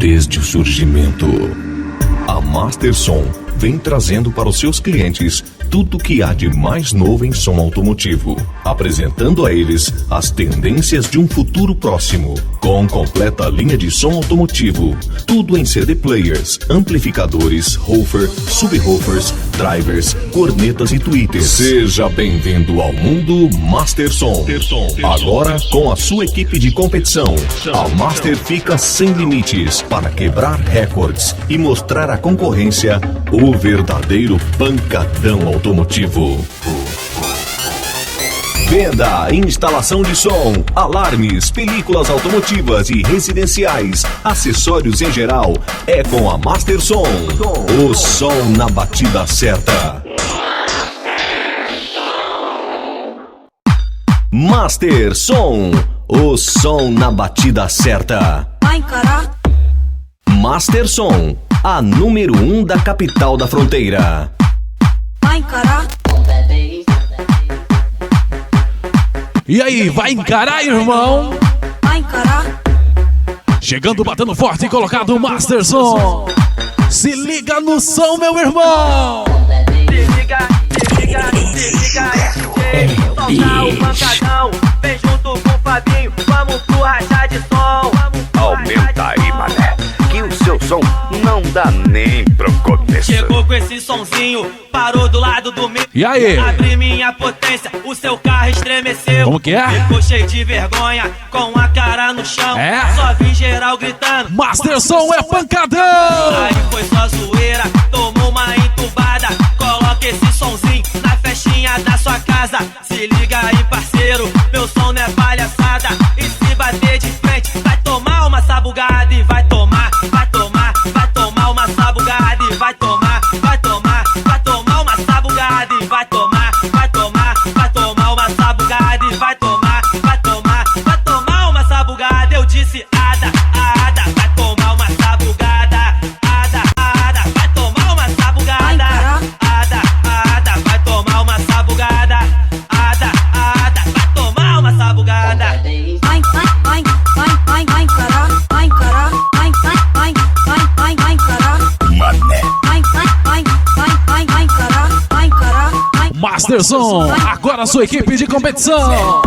desde o surgimento. A Master Som vem trazendo para os seus clientes tudo o que há de mais novo em som automotivo, apresentando a eles as tendências de um futuro próximo, com completa linha de som automotivo, tudo em CD players, amplificadores, woofer, subwoofers, drivers, cornetas e tweeters. Seja bem-vindo ao mundo Master Som. Agora com a sua equipe de competição, a Master fica sem limites para quebrar recordes e mostrar à concorrência o verdadeiro pancadão automotivo. Venda, instalação de som, alarmes, películas automotivas e residenciais, acessórios em geral, é com a Master Som. O som na batida certa. Master Som, o som na batida certa. Ai, caralho. Master Som, a número 1 da capital da fronteira. Ai, caralho. E aí, vai encarar, irmão? Ai, caralho. Chegando, batendo forte e colocado o Master Som. Se liga no som, meu irmão. Se liga, solta o pancadão. Vem junto com o Fabinho, vamos pro rachar de som. Aumenta aí, mané, que o seu som não dá nem pro começo. Chegou com esse sonzinho, parou do lado do meu. E aí? Abri minha potência, o seu carro estremeceu. Como que é? Ficou cheio de vergonha, com a cara no chão. É? Só vi geral gritando. Master Som é pancadão. Aí foi só zoeira, tomou uma entubada. Coloca esse sonzinho na festinha da sua casa. Se liga aí, parceiro, meu som não é palhaçada. E se bater de frente, vai tomar uma sabugada. E vai tomar uma sabugada. E vai tomar uma sabugada. E vai tomar uma sabugada. E vai tomar uma sabugada. Eu disse ada, vai tomar uma sabugada. Ada, vai tomar uma sabugada. Ada, vai tomar uma sabugada. Ada, vai tomar uma sabugada. Ai, caralho. Ai, caralho. Ai, caralho. Mané, Ai, caralho. Ai, caralho. Master Som, agora a sua equipe de competição.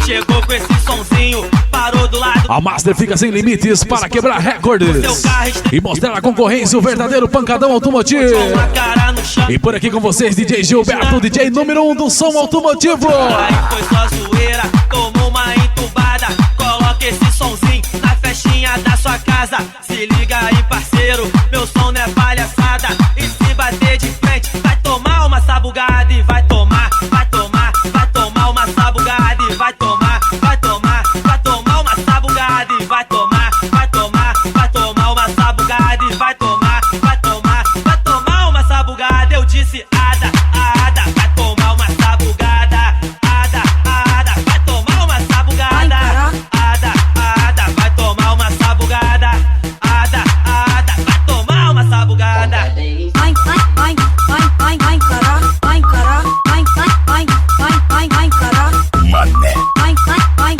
Chegou com esse sonzinho, parou do lado. A Master fica sem limites para quebrar recordes e mostrar à concorrência o verdadeiro pancadão automotivo. Com a cara no chão. E por aqui com vocês, DJ Gilberto, DJ número 1 do som automotivo. Aí foi só zoeira, tomou uma entubada. Coloca esse sonzinho na festinha da sua casa. Se liga aí, parceiro, meu som não é palhaçada. E se bater de frente, vai tomar uma sabugada. E vai tomar uma sabugada. E vai tomar uma sabugada. E vai tomar uma sabugada. E vai tomar uma sabugada. Eu disse ada, vai tomar uma sabugada. Ada, vai tomar uma sabugada. Ada, vai tomar uma sabugada. Ada, vai tomar uma sabugada. Ai, caralho. Ai, caralho. Ai, caralho. mané, Ai, caralho.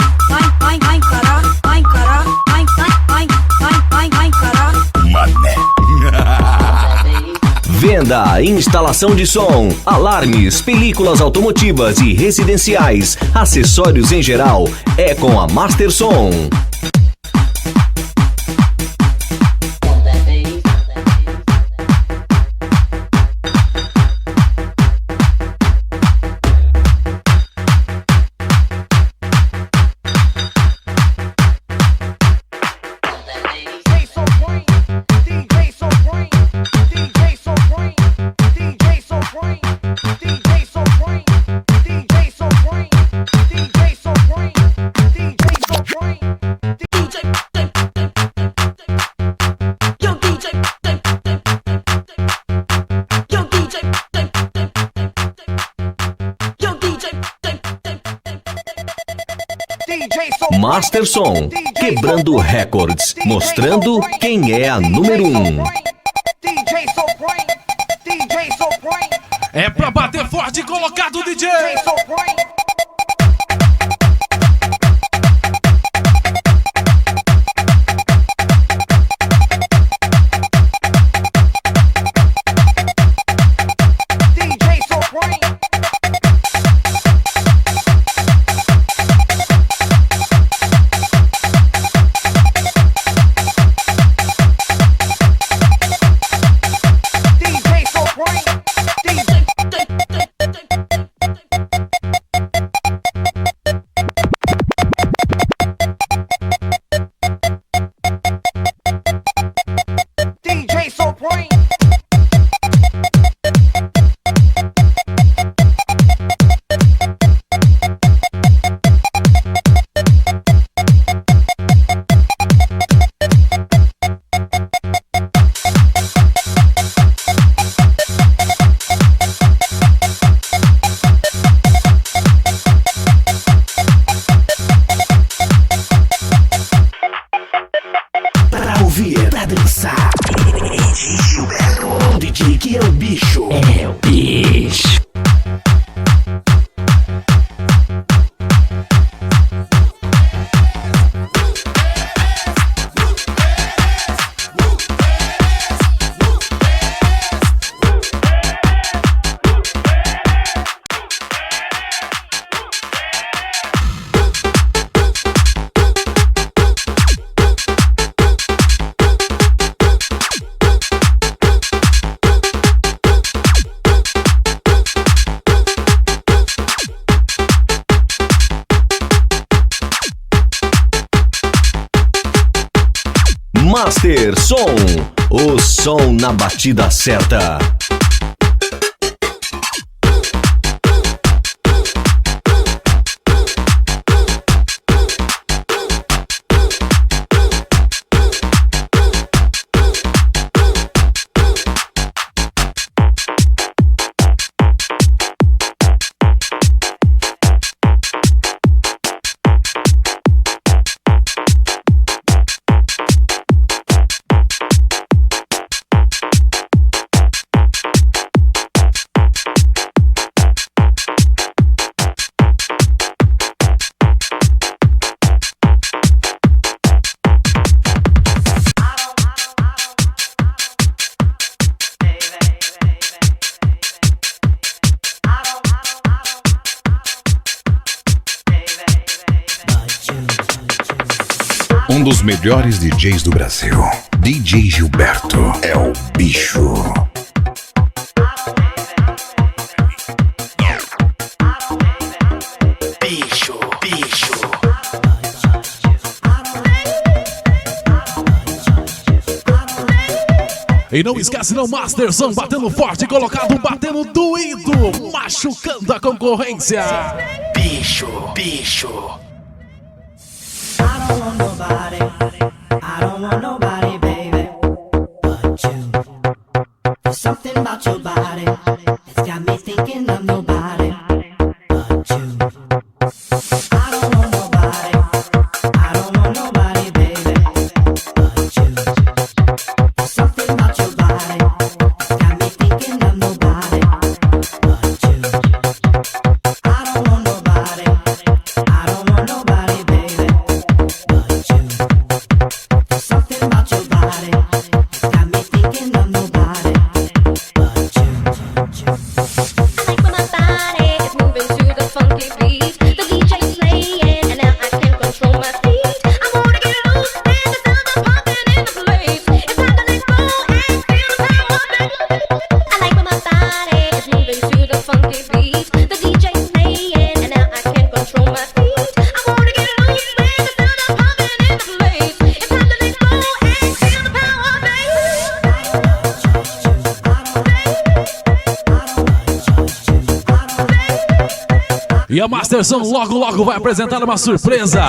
Ai, caralho. Ai, caralho. mané. Venda, instalação de som, alarmes, películas automotivas e residenciais, acessórios em geral, é com a Master Som. Master Som, quebrando recordes, mostrando quem é a número 1. É pra bater forte e colocado, DJ. ouvir, pra dançar. DJ Gilberto, o DJ que é o bicho. É o bicho. Master Som, o som na batida certa. Um dos melhores DJs do Brasil, DJ Gilberto, é o bicho. Bicho, bicho. E não esquece não, Master Som batendo forte, colocado, batendo doído, machucando a concorrência. Bicho, bicho. I don't want nobody, I don't want nobody, baby, but you. There's something about your body that's got me thinking of nobody but you. I don't want nobody, I don't want nobody, baby, but you. There's something about your body that's got me thinking of nobody but you. I don't want nobody, I don't want nobody, baby. Something about your body got me thinking of nobody but you. I like when my body is moving to the funky beat. The DJ's playing and now I can't control my feet. I wanna get loose and the sound is pumping in the place. It's time to let go and feel the power, baby. I like when my body is moving to the funky beat. The DJ's playing and now I can't control my feet. I wanna get loose and the sound is pumping in the place. It's time to let go and feel the power, E a Master Som logo vai apresentar uma surpresa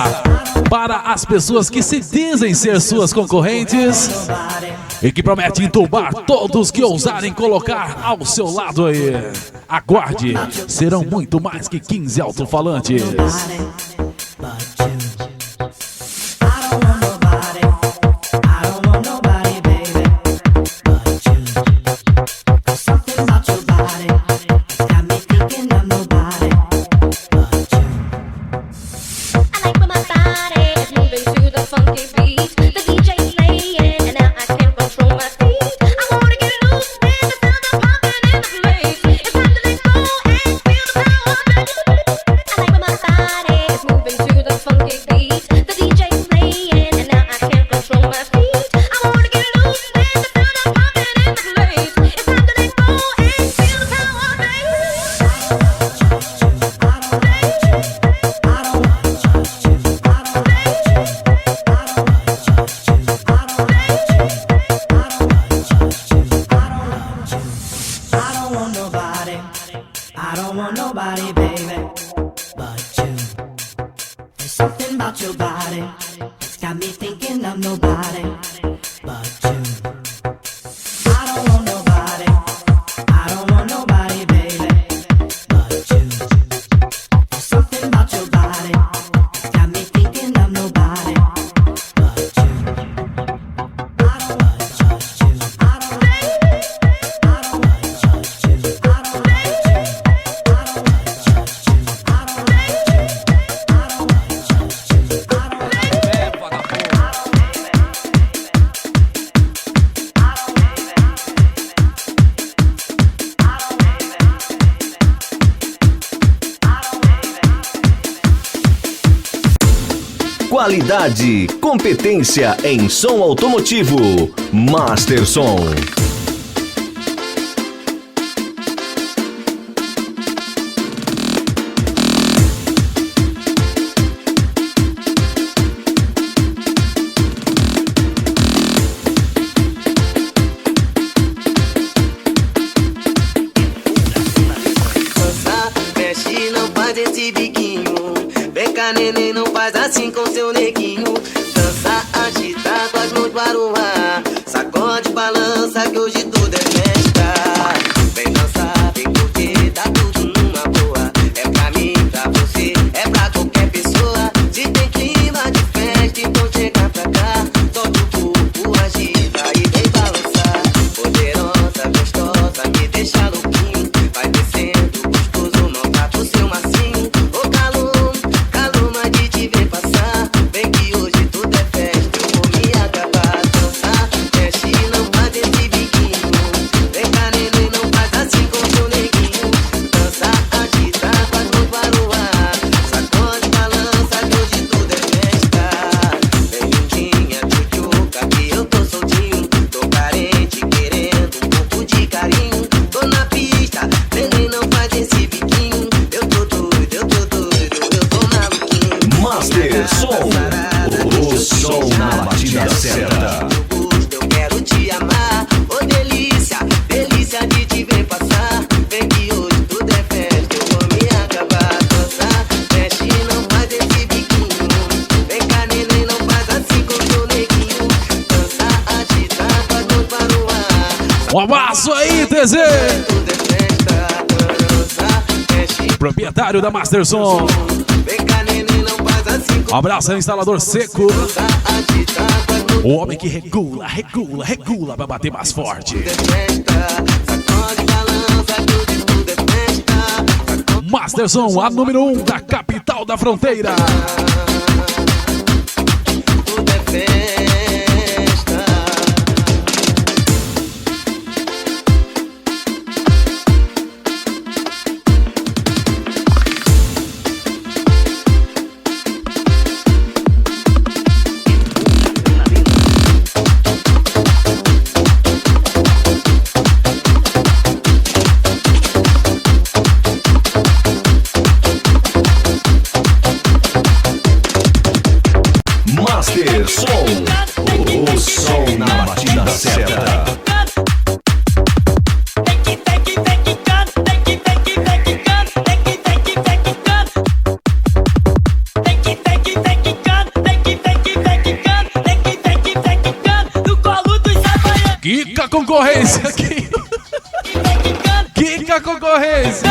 para as pessoas que se dizem ser suas concorrentes e que prometem entubar todos que ousarem colocar ao seu lado aí. Aguarde, serão muito mais que 15 alto-falantes. Qualidade, competência em som automotivo. Master Som. Mexe, não faz esse biquinho. Vem cá, neném, não faz assim com seu neguinho. Dança, agita com as mãos para o ar. Sacode, balança que hoje tudo é festa. Vem dançar, vem curtir, tá tudo numa boa. É pra mim, pra você, é pra qualquer pessoa. Se tem clima de festa, então chega pra cá. Solte o corpo, agita e vem balançar. Poderosa, gostosa, me deixa louquinho. Vai descendo, gostoso, maltrata o seu massinho. Ô calor, calor, mas de te ver passar. Vem que hoje tudo é festa, eu vou me acabar. Dançar, mexe, não faz esse biquinho. Vem cá, neném, não faz assim com seu neguinho. Dança, agita, faz mão para o ar. Sacode, balança, que hoje tudo é festa. Vem lindinha, tchutchuca, que eu tô soltinho. Tô carente, querendo um pouco de carinho. Tô na pista, neném, não faz esse biquinho. Eu tô doido, eu tô maluquinho. Master Som. O som na batida certa. Eu quero te amar, ô delícia, delícia de te ver passar. Vem que hoje tudo é festa, eu vou me acabar. Dançar, mexe, não faz esse biquinho. Vem cá, neném, não faz assim com seu neguinho. Dançar, agitar, faz mão para o ar. Um abraço aí, TZ! Tudo é festa, dançar, mexe. Proprietário da Master Som. Vem cá, neném, não faz assim com Um abraço ao instalador Seco. dançar, agitar, faz mão O homem que regula, regula, regula pra bater mais forte. é festa. Sacode, balança, que hoje tudo é festa. Master Som, a número 1 da capital da fronteira. Tudo é festa. Master Som. O som na batida certa. Kika concorrência aqui. Kika concorrência.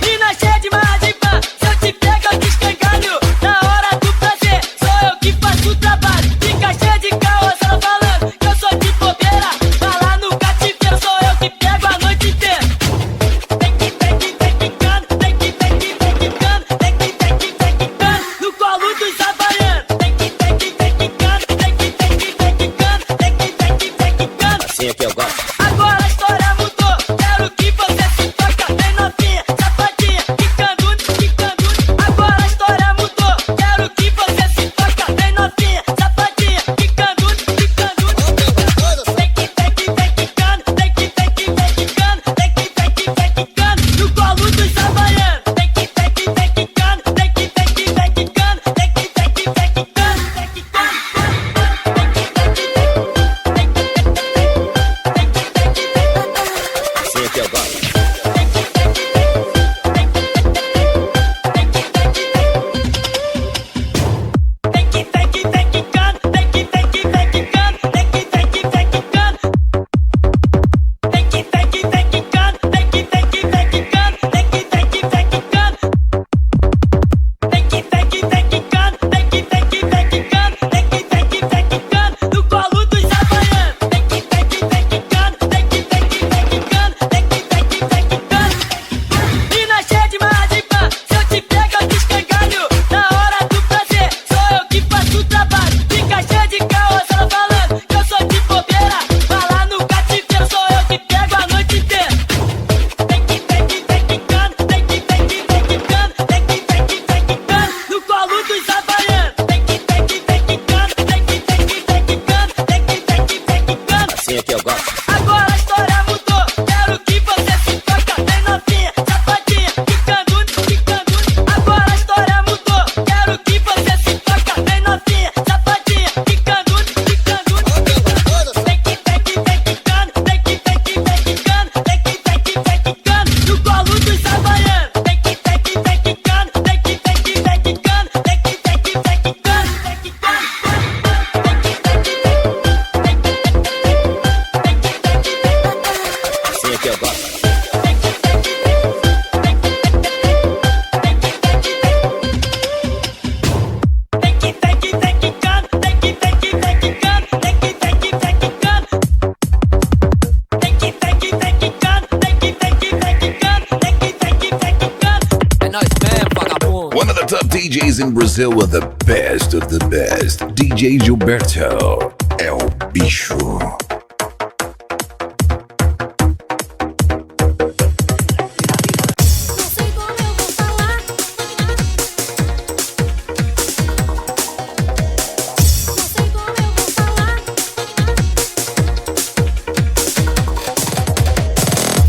Mina cheia de maradipa, se eu te pego eu te escangalho. Na hora do prazer, sou eu que faço o trabalho. Fica cheia de caô, ela falando que eu sou de bobeira. Vai lá no cativeiro, sou eu que pego a noite inteira. Vem quicando, no colo dos havaianos. Vem quicando, assim é que eu gosto. Agora a história mudou, quero que você se toca. Vem DJs in Brazil with the best of the best. DJ Gilberto é o bicho.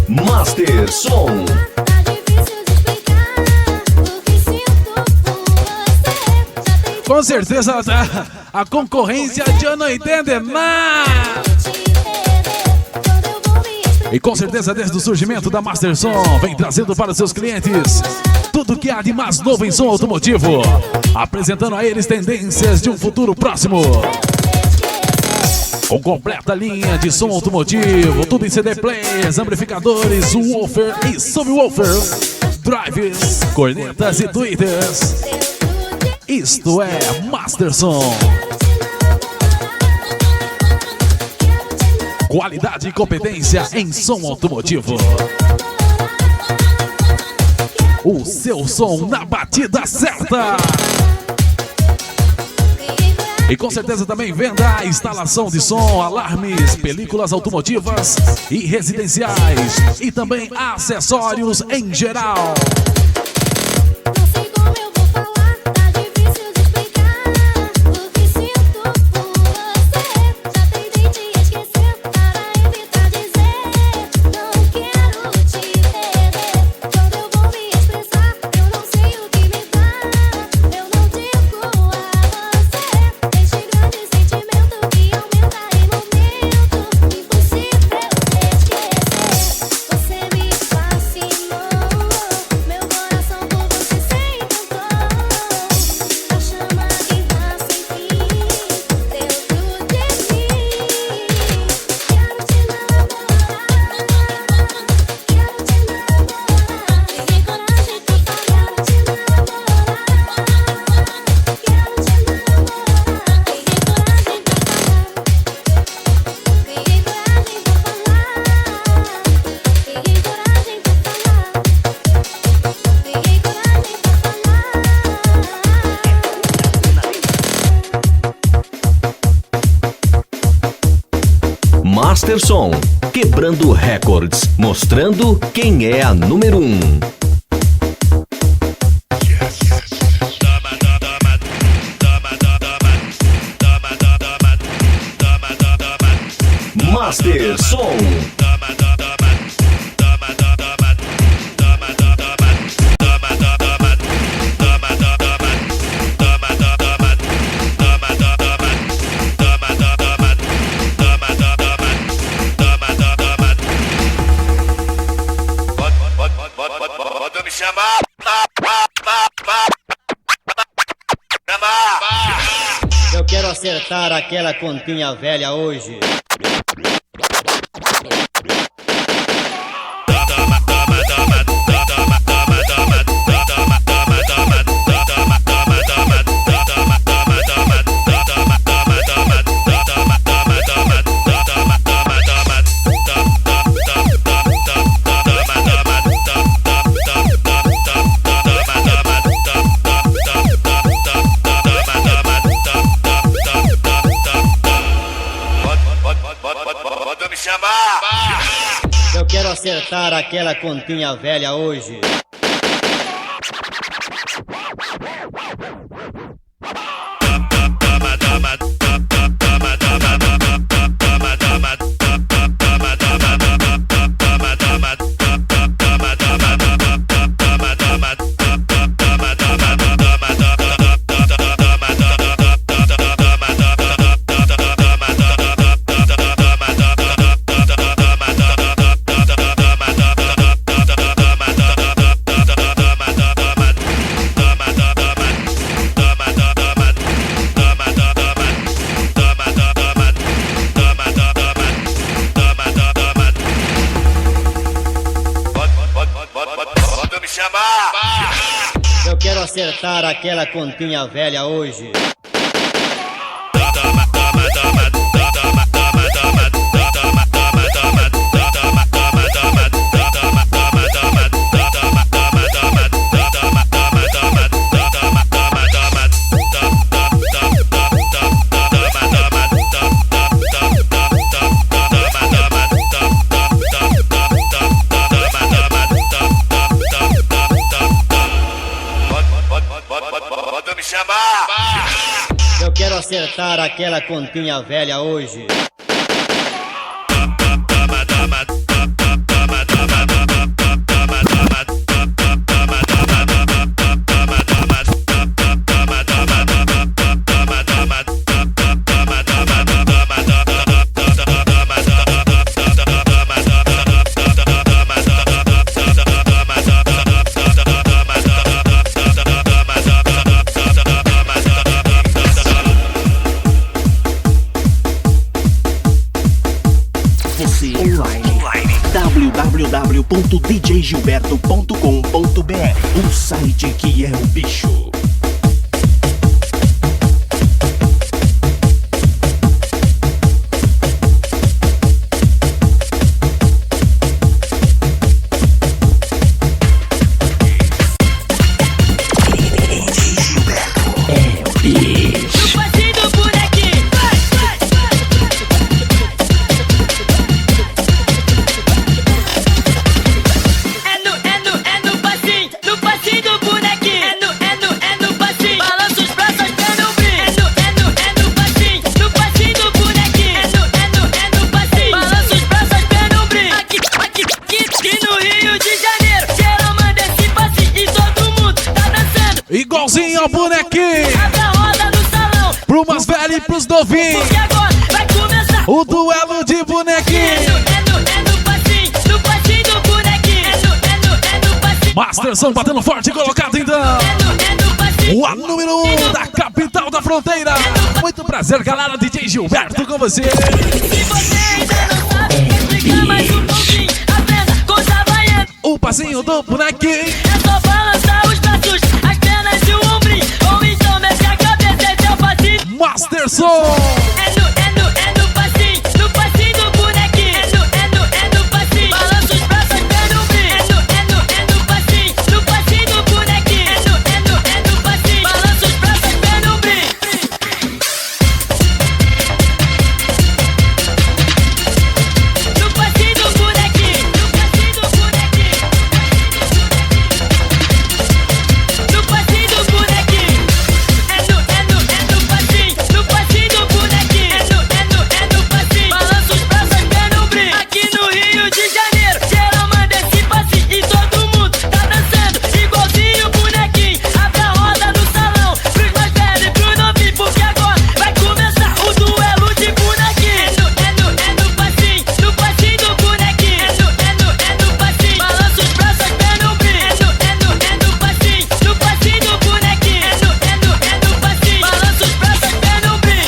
Master Som. Com certeza a concorrência já não entende nada. E com certeza desde o surgimento da Master Som vem trazendo para os seus clientes tudo que há de mais novo em som automotivo, apresentando a eles tendências de um futuro próximo. Com completa linha de som automotivo, tudo em CD players, amplificadores, woofer e subwoofers, drives, cornetas e tweeters. Isto é Master Som. Qualidade e competência em som automotivo. O seu som na batida certa. E com certeza também venda, instalação de som, alarmes, películas automotivas e residenciais. E também acessórios em geral. Master Som, quebrando recordes, mostrando quem é a número 1. Master Som. Eu quero acertar aquela continha velha hoje. Eu quero acertar aquela continha velha hoje. Eu quero acertar aquela continha velha hoje. aquela continha velha hoje. www.djgilberto.com.br, o site que é o bicho. Igualzinho ao bonequinho. Pro mais velho e pros novinhos. O duelo de bonequinho. Masterson batendo forte, colocado então. O número 1 da capital da fronteira. Muito prazer, galera. DJ Gilberto com você. Se você ainda não sabe, explica mais um pouquinho. Aprenda com os havaianos. O passinho do bonequinho. É só balançar os braços, as pernas e o ombrinho. Ou então mexe a cabeça, esse é o passinho. Masterson. É no passinho do bonequinho. É no passinho. Balança os braços, as pernas e o ombrinho. É no passinho do bonequinho. É no passinho. Balança os braços, as pernas e o ombrinho. No passinho do bonequinho. No passinho do bonequinho. É no passinho do bonequinho. É no passinho. Balança os braços, as pernas e o ombrinho. Aqui no Rio de Janeiro, geral manda esse passinho e todo mundo tá dançando igualzinho o bonequinho. Abre a roda no salão, pros mais velhos e pros novinhos, porque agora vai começar o duelo de bonequinho. É no passinho do bonequinho. É no passinho. Balança os braços, as pernas e o ombrinho. É no passinho do bonequinho. É no passinho. Balança os braços, as pernas e o ombrinho.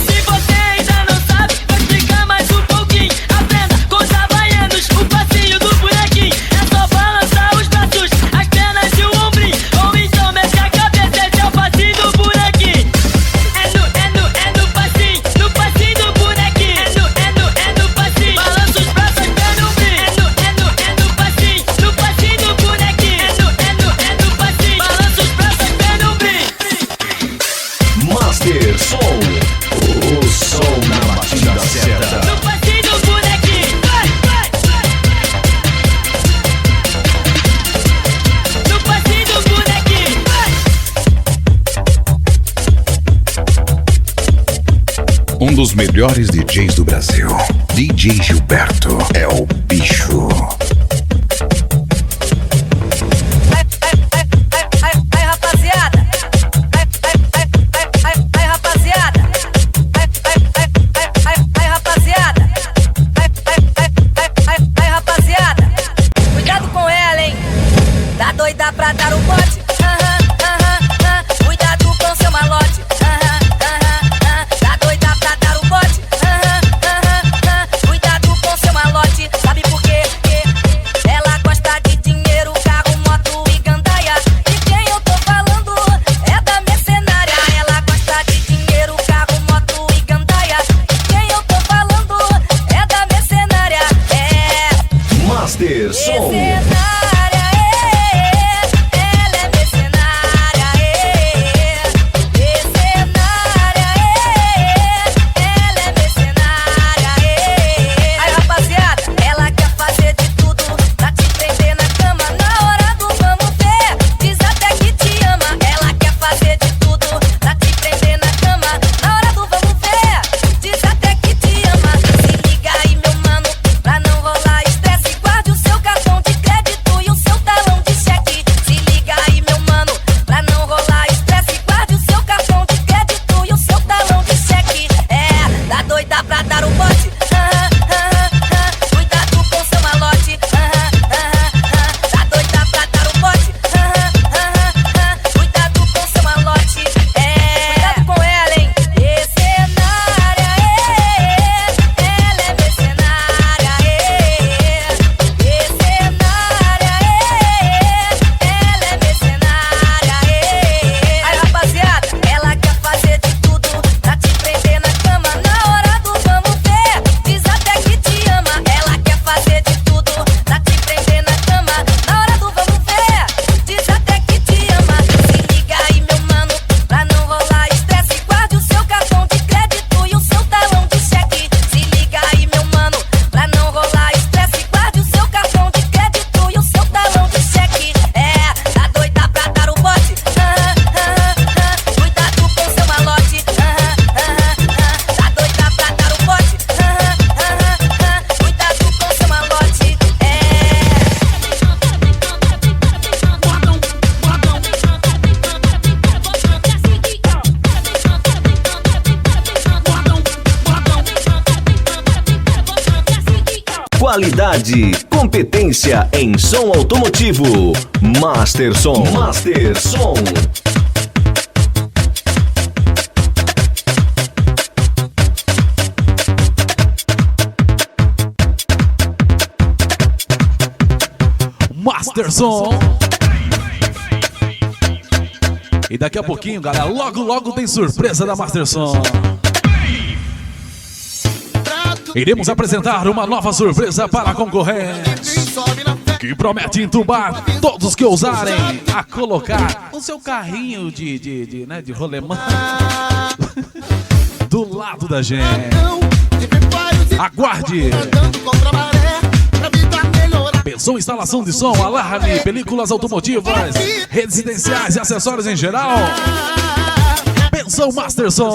Se você ainda não sabe, vou explicar mais um pouquinho. Aprenda com os havaianos, o passinho do bonequinho. É só balançar os braços, as pernas e o ombrinho. Ou então mexe a cabeça, esse é o passinho do bonequinho. É no passinho do bonequinho. É no passinho. Balança os braços, as pernas e o ombrinho. É no passinho do bonequinho. É no passinho. Balança os braços, as pernas e o ombrinho. Masterson, o som na batida certa. No passinho do bonequinho. No passinho do bonequinho. Um dos melhores DJs do Brasil. DJ Gilberto é o bicho. Aí, rapaziada. Aí, rapaziada. Aí, rapaziada. Aí, rapaziada. Cuidado com ela, hein? Tá doida pra dar o bote? Cuidado com seu malote. Tá doida pra dar o bote? Cuidado com seu malote. Sabe por quê? Qualidade, competência em som automotivo. Master Som. Master Som. Master Som. E daqui a pouquinho, galera, logo tem surpresa da Master Som. Iremos apresentar uma nova surpresa para a concorrente, que promete entubar todos que ousarem a colocar o seu carrinho de rolemã do lado da gente. Aguarde! Pensou em instalação de som, alarme, películas automotivas, residenciais e acessórios em geral? Pensou Master Som.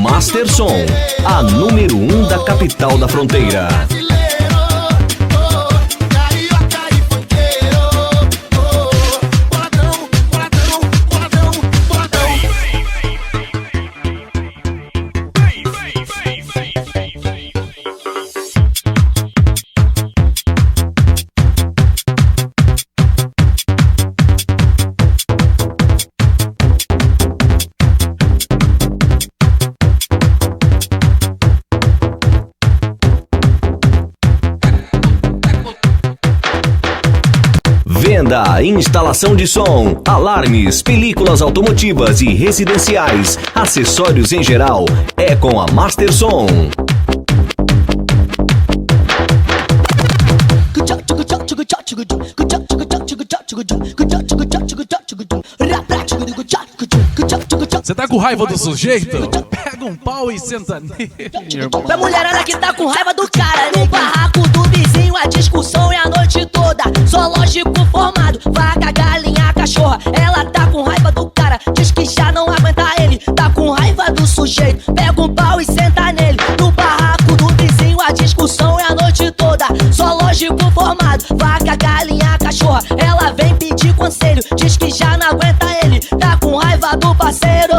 Master Som, a número 1 da capital da fronteira. Venda, instalação de som, alarmes, películas automotivas e residenciais, acessórios em geral, é com a Master Som. Você tá com raiva do sujeito? Pega um pau e senta nele, irmão. Pra mulherada que tá com raiva do cara, no barraco do vizinho a discussão é a noite toda. Zoológico formado, vaca, galinha, cachorra. Ela tá com raiva do cara, diz que já não aguenta ele. Tá com raiva do sujeito, pega um pau e senta nele. No barraco do vizinho a discussão é a noite toda. Zoológico formado, vaca, galinha, cachorra. Ela vem pedir conselho, diz que já não aguenta ele. Tá com raiva do parceiro.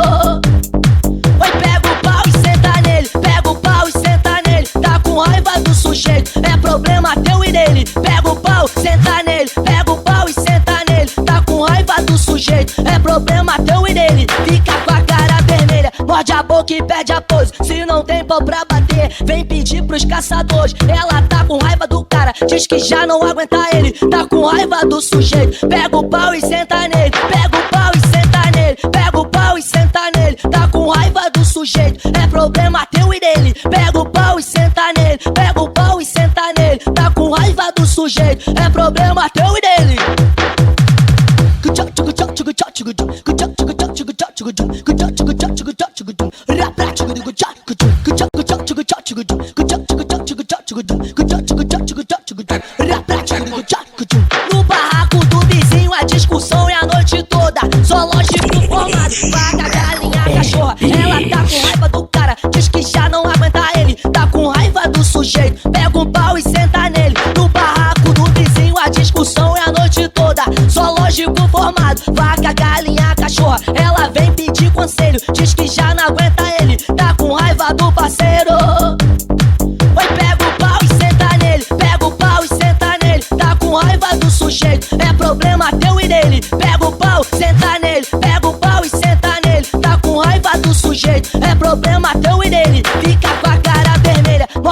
Oi, pega o pau e senta nele. Pega o pau e senta nele. Tá com raiva do sujeito, é problema teu e dele. Pega o pau, senta nele. Pega o pau e senta nele. Tá com raiva do sujeito, é problema teu e dele. Fica com a cara vermelha, morde a boca e perde a pose. Se não tem pau pra bater, vem pedir pros caçadores. Ela tá com raiva do cara, diz que já não aguenta ele. Tá com raiva do sujeito, pega o pau e senta nele. Pega o pau e senta nele. Pega o pau e senta nele. Tá com raiva do sujeito, é problema teu e dele. Pega o pau e senta nele. Pega o pau e senta nele. Tá com raiva do sujeito, é problema teu e dele. No barraco do vizinho a discussão é a noite toda. Zoológico formado, vaca, galinha, cachorra. Ela tá com raiva do cara, diz que já não aguenta ele. Tá com raiva do sujeito, pega um pau e senta nele. No barraco do vizinho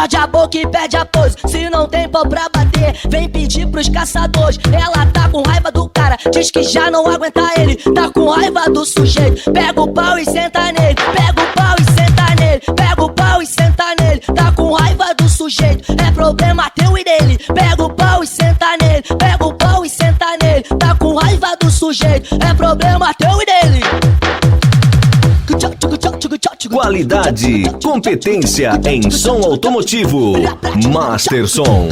Morde a boca e perde a pose. Se não tem pau pra bater, vem pedir pros caçadores. Ela tá com raiva do cara, diz que já não aguenta ele. Tá com raiva do sujeito, pega o pau e senta nele. Pega o pau e senta nele. Pega o pau e senta nele. Tá com raiva do sujeito, é problema teu e dele. Pega o pau e senta nele. Pega o pau e senta nele. Tá com raiva do sujeito, é problema teu e dele. Qualidade, competência em som automotivo. Master Som.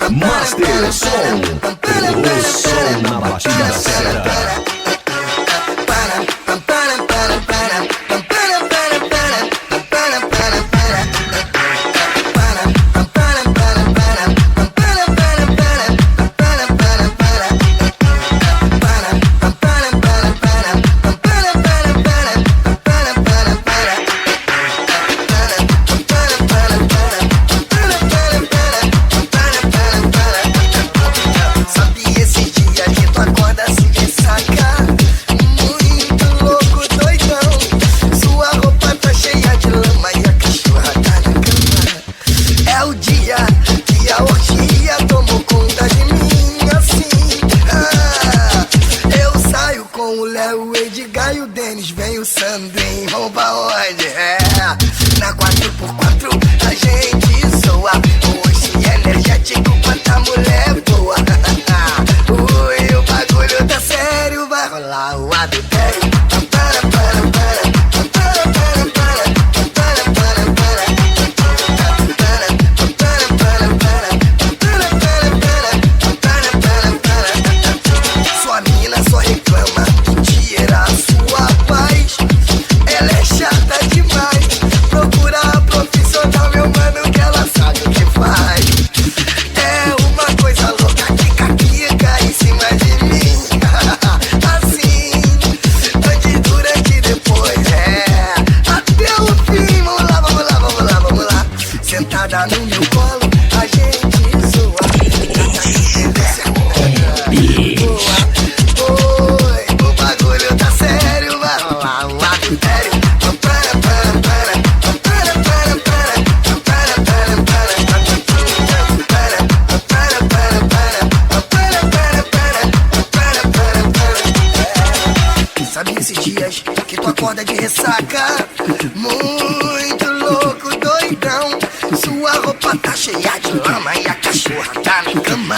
Master Som, o som na batida certa. Sabe esse dia que tu acorda assim, quem sabe? Deita no meu colo, a gente zoa. Oi, o bagulho tá sério, vai rolar um adultério. Sabe esses dias que tu acorda de ressaca, muito louco, doidão. Sua roupa tá cheia de lama e a cachorra tá na cama.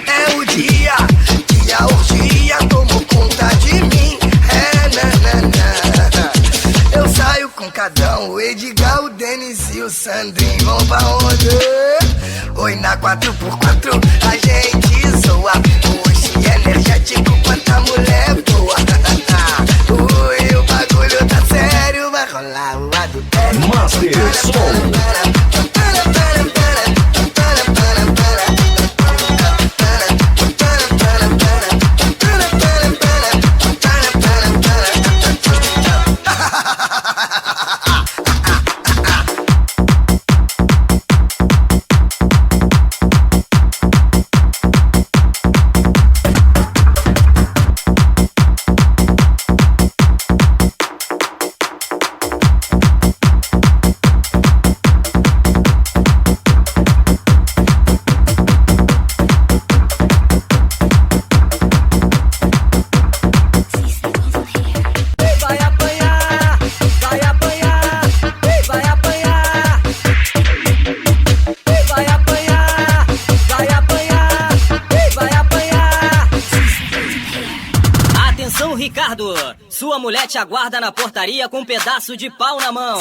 É o dia que a orgia tomou conta de mim. É, nanana. Eu saio com Cadão, o Edgar, o Denis e o Sandrinho. Vão pra onde? Oi, na 4x4 a gente zoa. Hoje é energético, quanta mulher boa. Ui, o bagulho tá sério, vai rolar um adultério. Master Som. Ricardo, sua mulher te aguarda na portaria com um pedaço de pau na mão.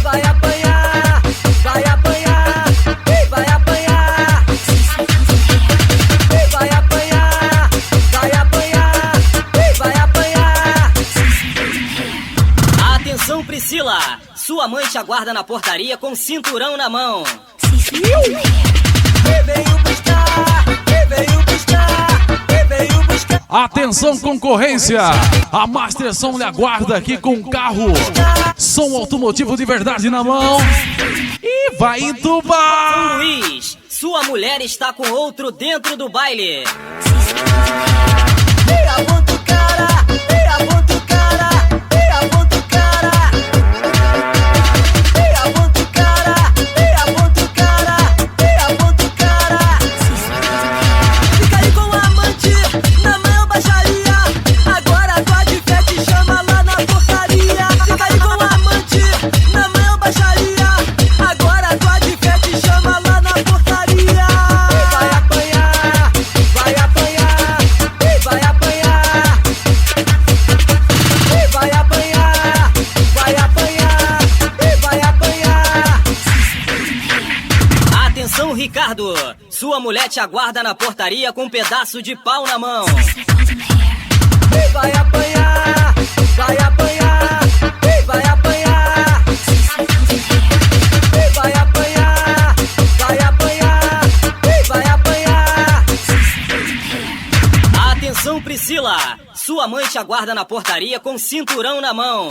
Vai apanhar, vai apanhar, vai apanhar. Vai apanhar, vai apanhar, vai apanhar. Atenção, Priscila, sua mãe te aguarda na portaria com cinturão na mão. Veio buscar, veio buscar, veio buscar. Atenção, concorrência! A Master Som lhe aguarda aqui com um carro, som automotivo de verdade na mão e vai entubar! Luiz, sua mulher está com outro dentro do baile. Aponta o cara, aponta o cara, aponta o cara. Aponta o cara, aponta o cara, aponta o cara. Fica aí com o amante na mão, baixaria. Agora tua de fé te chama lá na portaria. Fica aí com o amante na mão, baixaria. Agora tua de fé te chama lá na portaria. Vai apanhar, vai apanhar, vai apanhar. Vai apanhar, vai apanhar, vai apanhar. Atenção, Ricardo, sua mulher te aguarda na portaria com um pedaço de pau na mão. Vai apanhar, vai apanhar, vai apanhar. Vai apanhar, vai apanhar, vai apanhar. Atenção, Priscila, sua mãe te aguarda na portaria com cinturão na mão.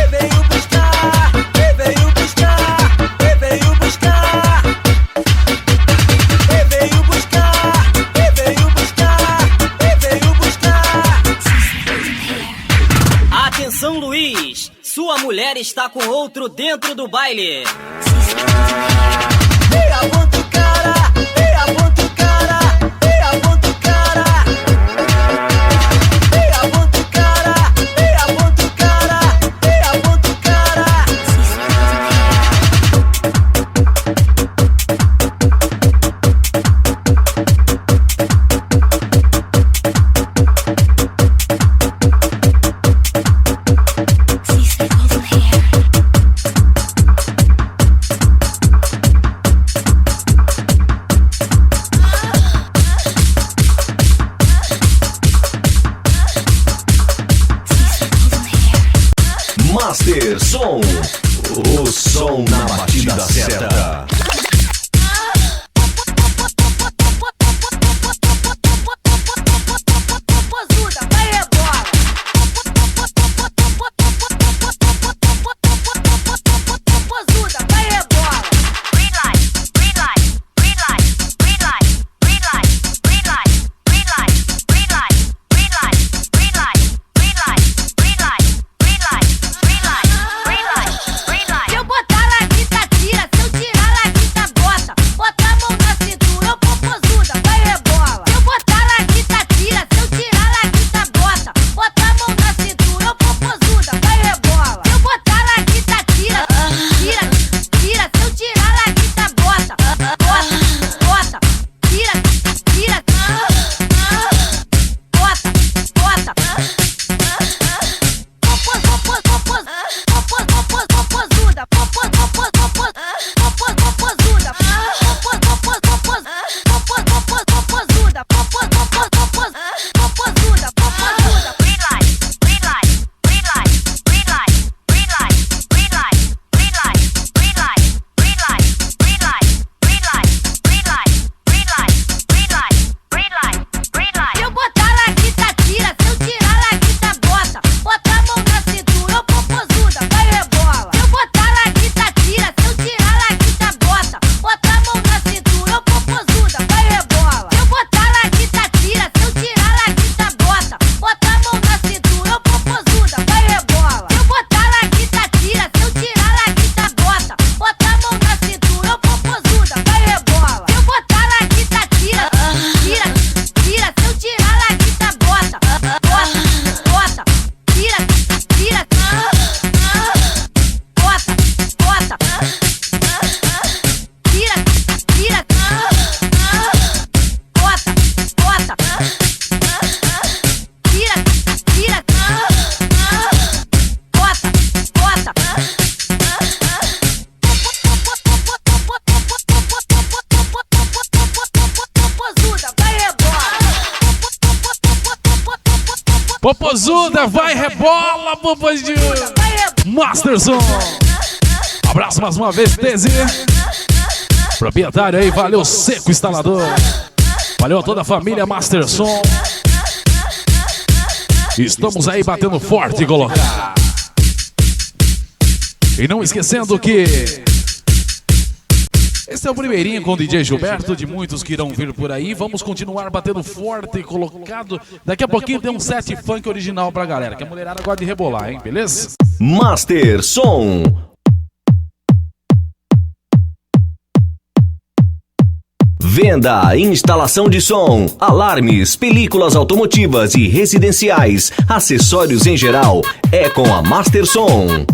Veio buscar, veio buscar, veio buscar. Veio buscar, veio buscar, veio buscar. Atenção, Luiz, sua mulher está com outro dentro do baile. Aponta o cara, aponta o cara, aponta o cara. Aponta o cara, aponta o cara, aponta o cara. Master Som, o som na batida certa. ajuda, vai, rebola, papadinho. Masterson. Abraço mais uma vez, Tese. Proprietário aí, valeu, Seco Instalador. Valeu a toda a família Masterson. Estamos aí batendo forte e colocar. E não esquecendo que esse é o primeirinho com o DJ Gilberto, de muitos que irão vir por aí. Vamos continuar batendo forte e colocado. Daqui a pouquinho tem um set funk original pra galera, que a mulherada gosta de rebolar, hein? Beleza? Masterson. Venda, instalação de som, alarmes, películas automotivas e residenciais, acessórios em geral, é com a Masterson.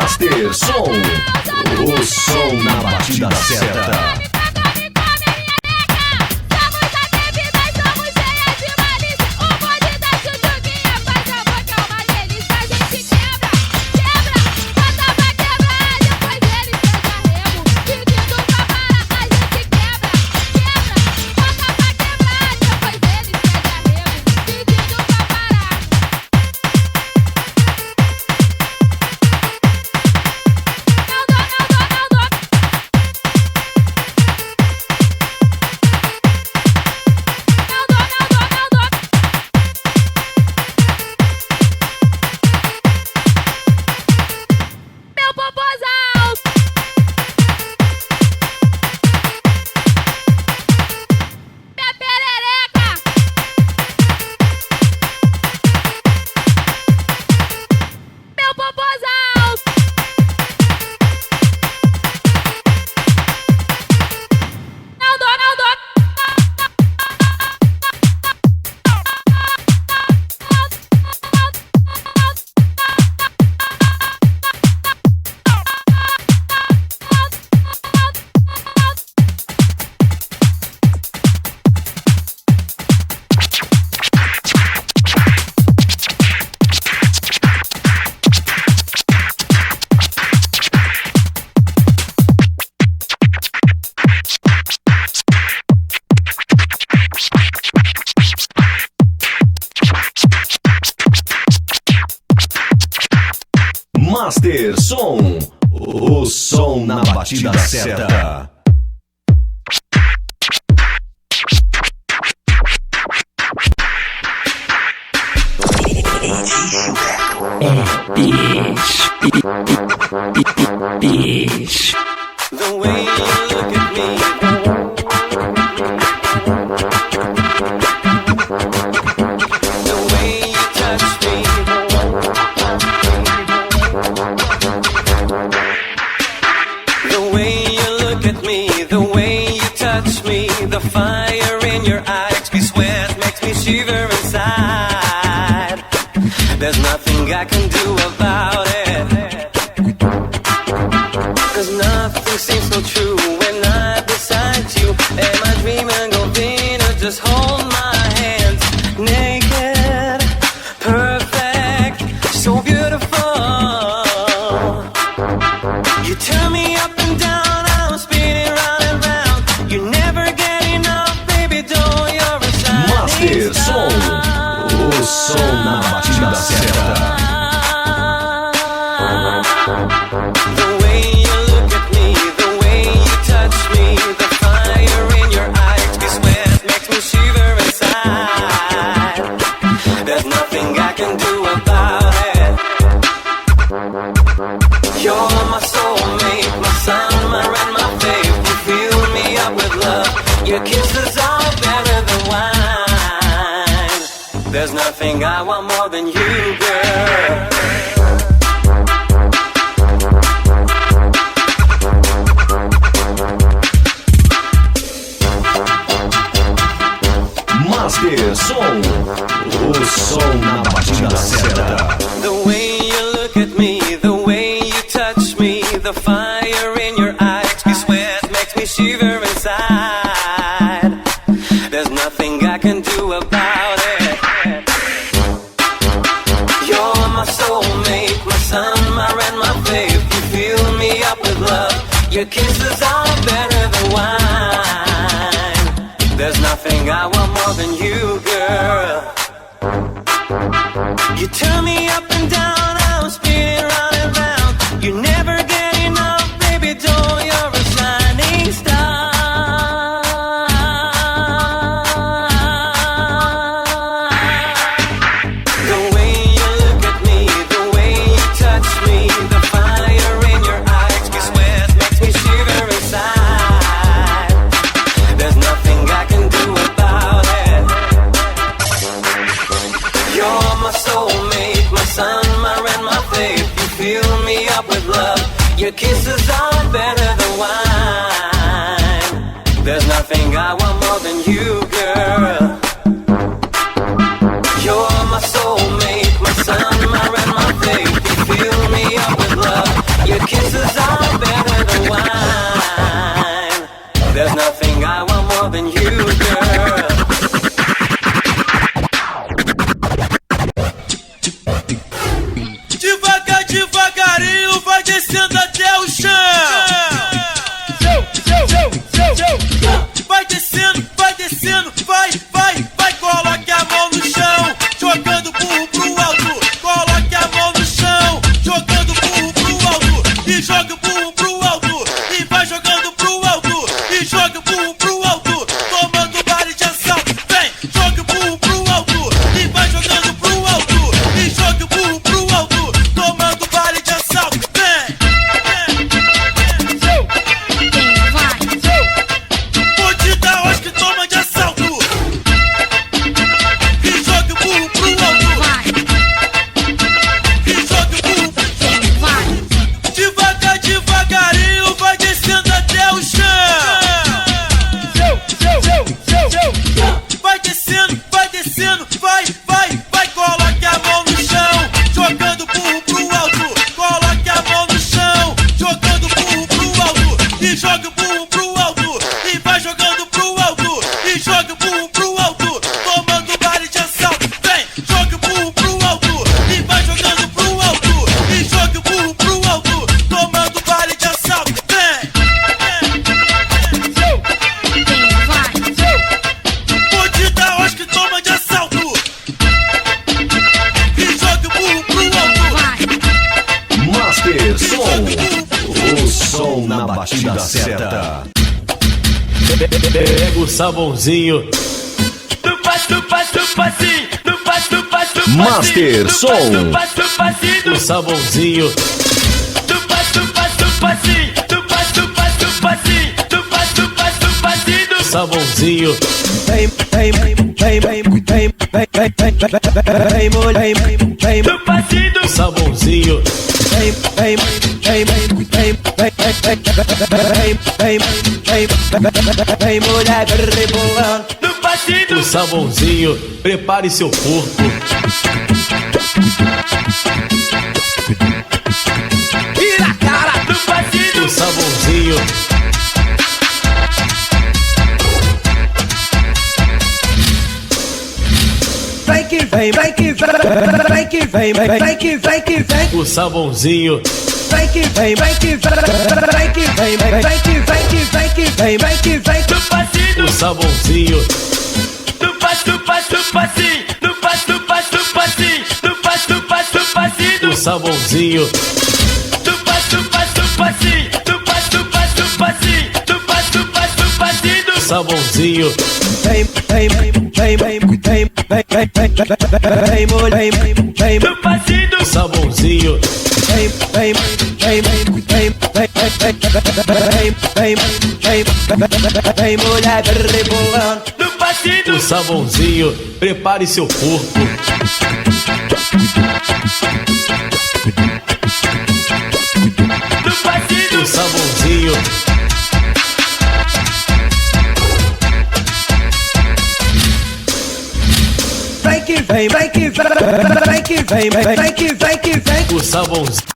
Masterson, o som na batida certa. Masterson, o som na batida certa. É bicho. The way you look at me. The fire in your eyes makes me sweat, makes me shiver inside. There's nothing I can do about it, 'cause nothing seems so true when I'm beside you. Am I dreaming of being or just hold my hands? Naked, perfect, so beautiful. You turn me up and down, I'm spinning round and round. You never get enough, baby, doll, you're a shining star. Masterson, o som na batida certa. The way you look at me, the way you touch me, the fire in your eyes makes me sweat, makes me shiver inside. I want more than you, girl. Master Som, o som na batida certa. The way you look at me, the way you touch me, the fire in your eyes, me sweat, makes me shiver inside. There's nothing I can do about it. You're my soulmate, my sun, my rain, my faith. You fill me up with love. Your kisses are better than wine. There's nothing I want more than you, girl. You turn me up and down, I'm spinning round and round. You never get enough, baby doll, you're a shining star. The way you look at me, the way you touch me, the fire in your eyes, me sweat, makes me shiver inside. There's nothing I can do about it. You're my soulmate, my sun, my rain, my faith. You fill me up with love. Your kisses are better than wine. There's nothing I want more than you, girl. You're my soulmate, my sun, my rain, my faith. You fill me up with love. Your kisses are better than wine. There's nothing I want more than you, girl. Devagar, devagarinho, vai descendo até o chão. Vai descendo, vai, coloque a mão no chão, jogando burro pro alto. Coloque a mão no chão, jogando burro pro alto. E joga o burro pro alto, e vai jogando pro alto. E joga o burro pro alto, tomando baile de assalto. Vem, joga o burro pro alto, e vai jogando pro alto. E joga o burro pro alto, tomando baile de assalto. Vem, vou te dar hoje que toma de assalto. E joga o burro pro alto. E joga o burro. Devagar, devagarinho, vai descendo até o chão. Vai descendo, vai, coloque a mão no chão, jogando burro pro alto. Coloque a mão no chão, jogando burro pro alto. E joga o burro pro alto, e vai jogando pro alto. E joga o burro pro alto, tomando baile de assalto. Vem, joga o burro pro alto, e vai jogando pro alto. E joga o burro pro alto, tomando baile de assalto. Vem, vou te dar hoje que toma de assalto. E joga o burro pro alto. Master Som, o som na batida certa. Pega o sabãozinho. Master Som, O sabãozinho. Sabãozinho. Sabãozinho. O sabãozinho. Prepare seu corpo. Vira a cara do passinho. O sabãozinho. Vem que vem, vem que vem, vem que vem, vem que vem que vem. O sabãozinho. Vem que vem, vem que vem, vem que vem, vem que vem que vem que vem, vem que vem. O sabãozinho. O sabãozinho. Sabãozinho. Vem, vem, vem, vem, vem, vem, vem, vem, O sabãozinho. Vem, vem, vem, vem, vem, vem, mulher rebolando. o sabãozinho, prepare seu corpo. O sabãozinho. Vem que vem, vem que vem, vem que vem, vem que vem que vem. O sabãozinho.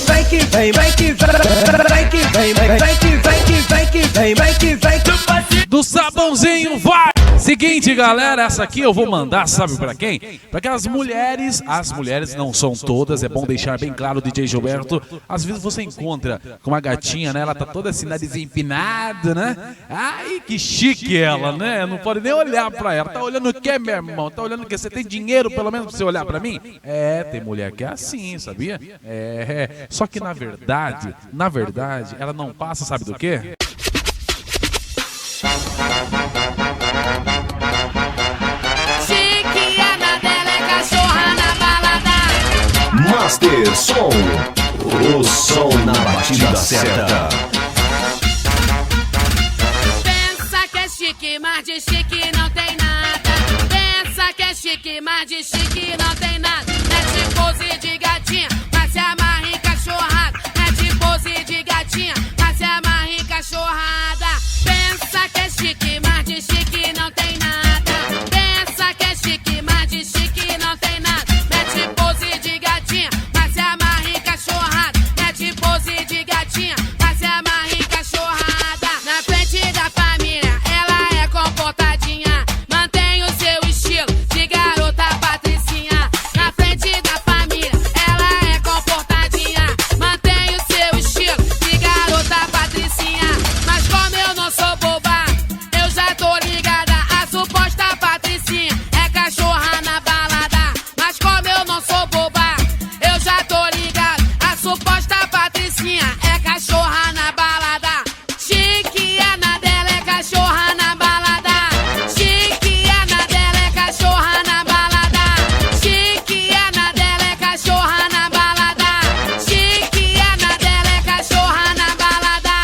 Vem que vem, vem que vem, vem que vem, vem que vem que vem que vem, vem que vem. Do sabãozinho, vai! Seguinte, galera, essa aqui eu vou mandar, sabe pra quem? Pra aquelas mulheres, as mulheres não são todas, é bom deixar bem claro, DJ Gilberto. Às vezes você encontra com uma gatinha, né? Ela tá toda assim, nariz empinado, né? Ai, que chique ela, né? Não pode nem olhar pra ela. Tá olhando o que, meu irmão? Tá olhando o que? Você tem dinheiro, pelo menos, pra você olhar pra mim? É, tem mulher que é assim, sabia? É, só que na verdade, ela não passa, sabe do quê? Chiquiana dela é cachorra na balada. Master Som, o som na batida certa. Pensa que é chique, mas de chique não tem nada. Pensa que é chique, mas de chique não tem nada. Mete pose de gatinha, mas se amarra em cachorrada. Mete pose de gatinha, mas se amarra em cachorrada. Pensa que é chique, mas de chique não tem nada. Pensa que é chique, mas de chique não tem nada. Mete pose de gatinha, mas se amarra em cachorrada. Mete pose de gatinha, mas se amarra em cachorrada. Na frente da família, ela é comportadinha. Mantém o seu estilo de garota patricinha. Na frente da família, ela é comportadinha. Mantém o seu estilo de garota patricinha. Mas como eu não sou boba, eu já tô ligada. A suposta patricinha é cachorra na balada. Mas como eu não sou boba, eu já tô ligada. A suposta patricinha é cachorra na balada. Chiquiana dela é cachorra na balada. Chiquiana dela é cachorra na balada. Chiquiana dela é cachorra na balada. Chiquiana dela é cachorra na balada.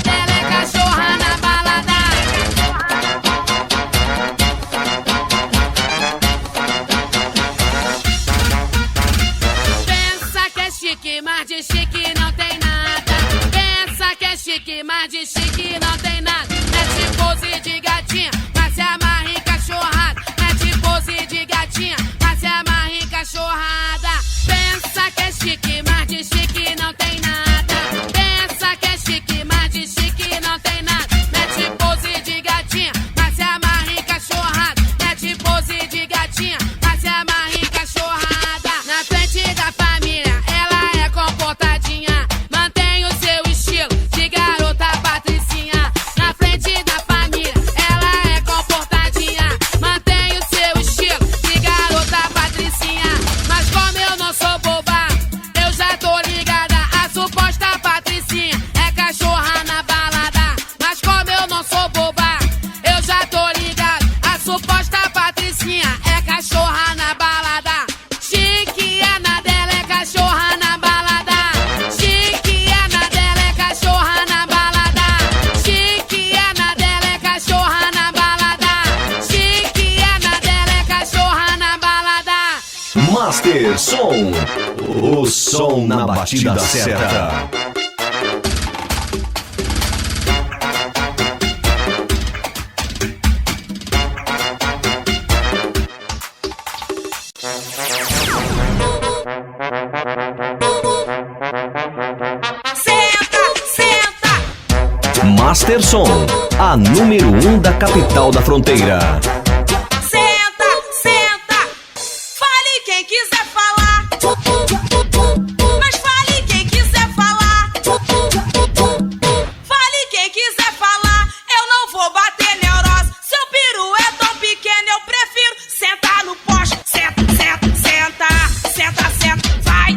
Dela é cachorra na balada. Pensa que é chique, mas de chique não tem nada. Pensa que é chique, mas de chique não tem nada. Mete pose de gatinha, mas se amarra em cachorrada. Mete pose de gatinha, mas se amarra em cachorrada. Pensa que é chique, mas de chique não tem nada. Pensa que é chique, mas de chique não tem nada. Mete pose de gatinha, mas se amarra em cachorrada. Mete pose de gatinha, mas se amarra em cachorrada. Na frente da família, ela é comportadinha. Mantém o seu estilo de garota patricinha. Na frente da família, ela é comportadinha. Mantém o seu estilo de garota patricinha. Mas como eu não sou boba, eu já tô ligada. A suposta patricinha é cachorra na balada. Mas como eu não sou boba, eu já tô ligada. A suposta patricinha é cachorra na balada. Chiquiana dela é cachorra na balada. Chiquiana dela é cachorra na balada. Chiquiana dela é cachorra na balada. Chiquiana dela é cachorra na balada. Master Som, o som na batida certa. Senta, senta. Master Som, a número 1 da capital da fronteira. Senta, senta. Fale quem quiser falar. Mas fale quem quiser falar. Fale quem quiser falar. Eu não vou bater neurose. Seu peru é tão pequeno, eu prefiro sentar no poste. Senta, senta, senta. Senta, senta, vai.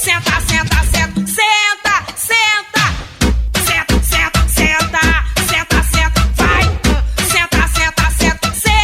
Senta, senta, senta. Senta, senta. Senta, senta, senta. Senta, senta, vai. Senta, senta, senta.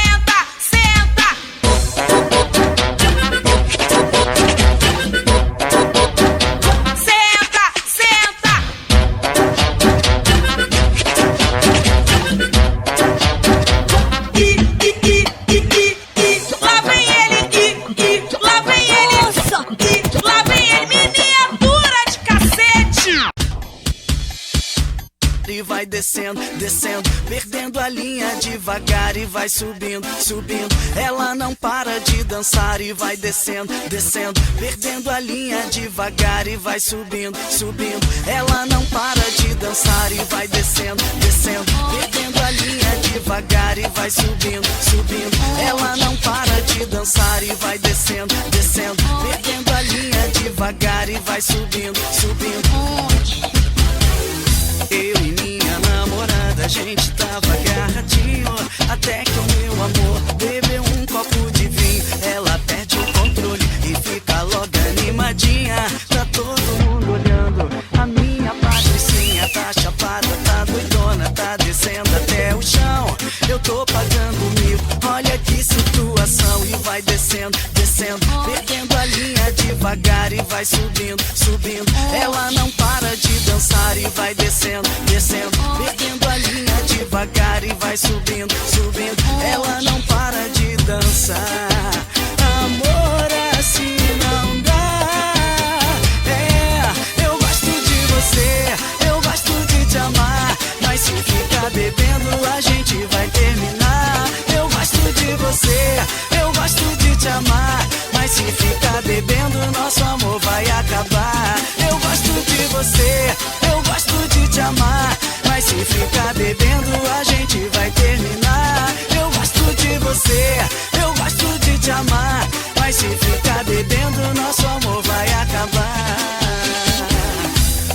devagar e vai subindo, subindo. Ela não para de dançar e vai descendo, descendo, perdendo a linha devagar e vai subindo, subindo. Ela não para de dançar e vai descendo, descendo, perdendo a linha devagar e vai subindo, subindo. Ela não para de dançar e vai descendo, descendo, perdendo a linha devagar e vai subindo, subindo. Eu e minha namorada, a gente tava agarradinho, até que o meu amor bebeu um copo de vinho. Ela perde o controle e fica logo animadinha. Tá todo mundo olhando, a minha patricinha tá chapada, tá doidona, tá descendo até o chão. Eu tô pagando mico, olha que situação. E vai descendo, descendo, perdendo a linha devagar e vai subindo, subindo. Ela não para de dançar e vai descendo, descendo, perdendo a linha devagar e vai subindo, subindo. Ela não para de dançar. Amor, assim não dá. É, eu gosto de você, eu gosto de te amar, mas se ficar bebendo a gente vai terminar. Eu gosto de você, eu gosto de te amar, mas se ficar bebendo nosso amor vai acabar. Eu gosto de você, eu gosto de te amar, mas se ficar bebendo a gente vai terminar. Eu gosto de você, eu gosto de te amar, mas se ficar bebendo nosso amor vai acabar.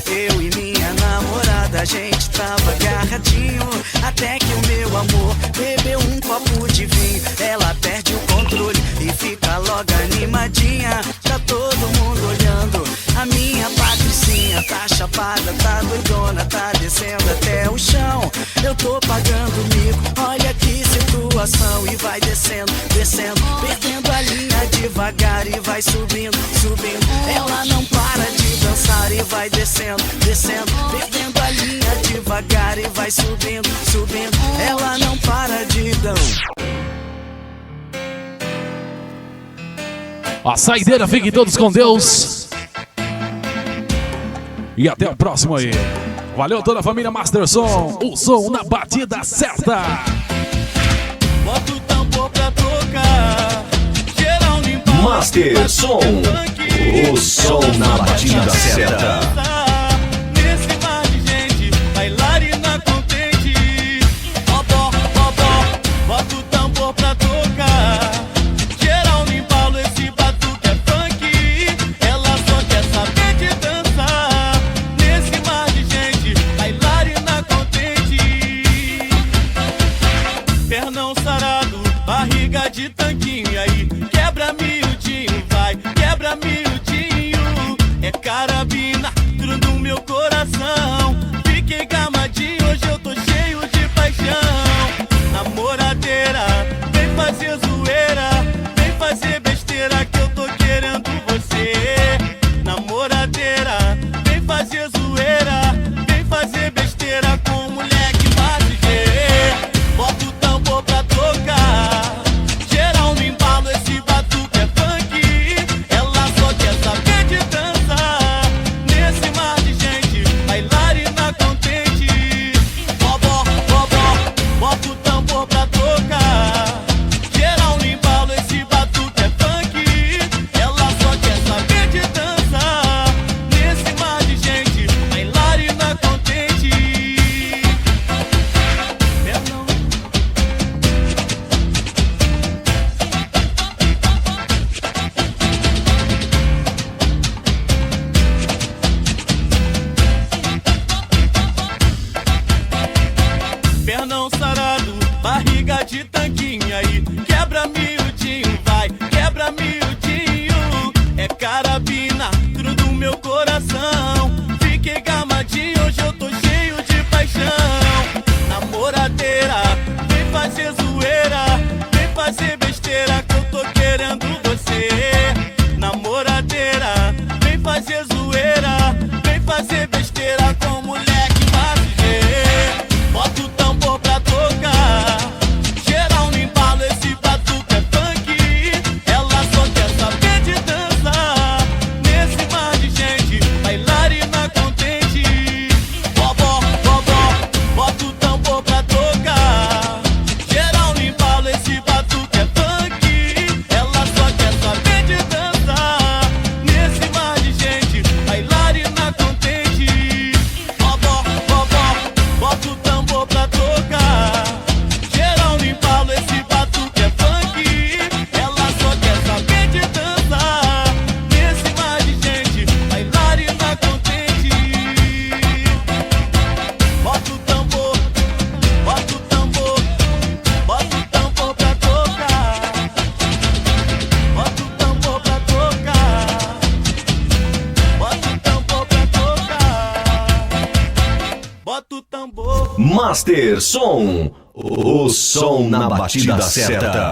Eu e minha namorada, a gente tava agarradinho, até que o meu amor bebeu um copo de vinho. Ela perde o controle e fica logo animadinha. Tá todo mundo olhando, a minha patricinha tá chapada, tá doidona, tá descendo até o chão. Eu tô pagando mico, olha que situação. E vai descendo, descendo, perdendo a linha devagar e vai subindo, subindo. Ela não para de dançar e vai descendo, descendo, perdendo a linha devagar e vai subindo, subindo. Ela não para de dançar. A saideira, fiquem todos com Deus. E até o próximo aí. Valeu toda a família Masterson. O som na batida certa. Bota o tambor pra tocar. Geral limpa. Masterson. O som na batida certa. Nesse mar de gente, bailarina contente. Bobó, bobó, bota o tambor pra tocar. Geral limpa, esse batuque é funk. Ela só quer saber de dançar. Nesse mar de gente, bailarina contente. Pernão sarado, barriga de tanquinho. Aí quebra miudinho, vai, quebra miudinho. É carabina, tudo no meu coração. Fiquei gamadinho, hoje eu tô cheio de paixão. Namoradeira, vem fazer zoeira, vem fazer besteira que eu tô querendo você. Namoradeira, vem fazer zoeira, vem fazer besteira com moleque bate. Bota o tambor pra tocar. Geral no embalo, esse batuque é funk. Ela só quer saber de dançar. Nesse mar de gente, bailarina contente. Bobó, bobó, bota o tambor pra tocar. Geral no embalo, esse batuque é funk. Ela só quer saber de dançar. Nesse mar de gente, bailarina contente. Perdão. Pernão sarado, barriga de tanquinho. Aí quebra miudinho, vai, quebra miudinho. É carabina, tudo do meu coração. Fiquei gamadinho, hoje eu tô cheio de paixão. Namoradeira, vem fazer zoeira, vem fazer besteira que eu tô querendo você. Namoradeira, vem fazer zoeira, vem fazer besteira com moleque bate. Bota o tambor pra tocar. Geral no embalo, esse batuque é funk. Ela só quer saber de dançar. Nesse mar de gente, bailar. Master Som, o som na batida certa.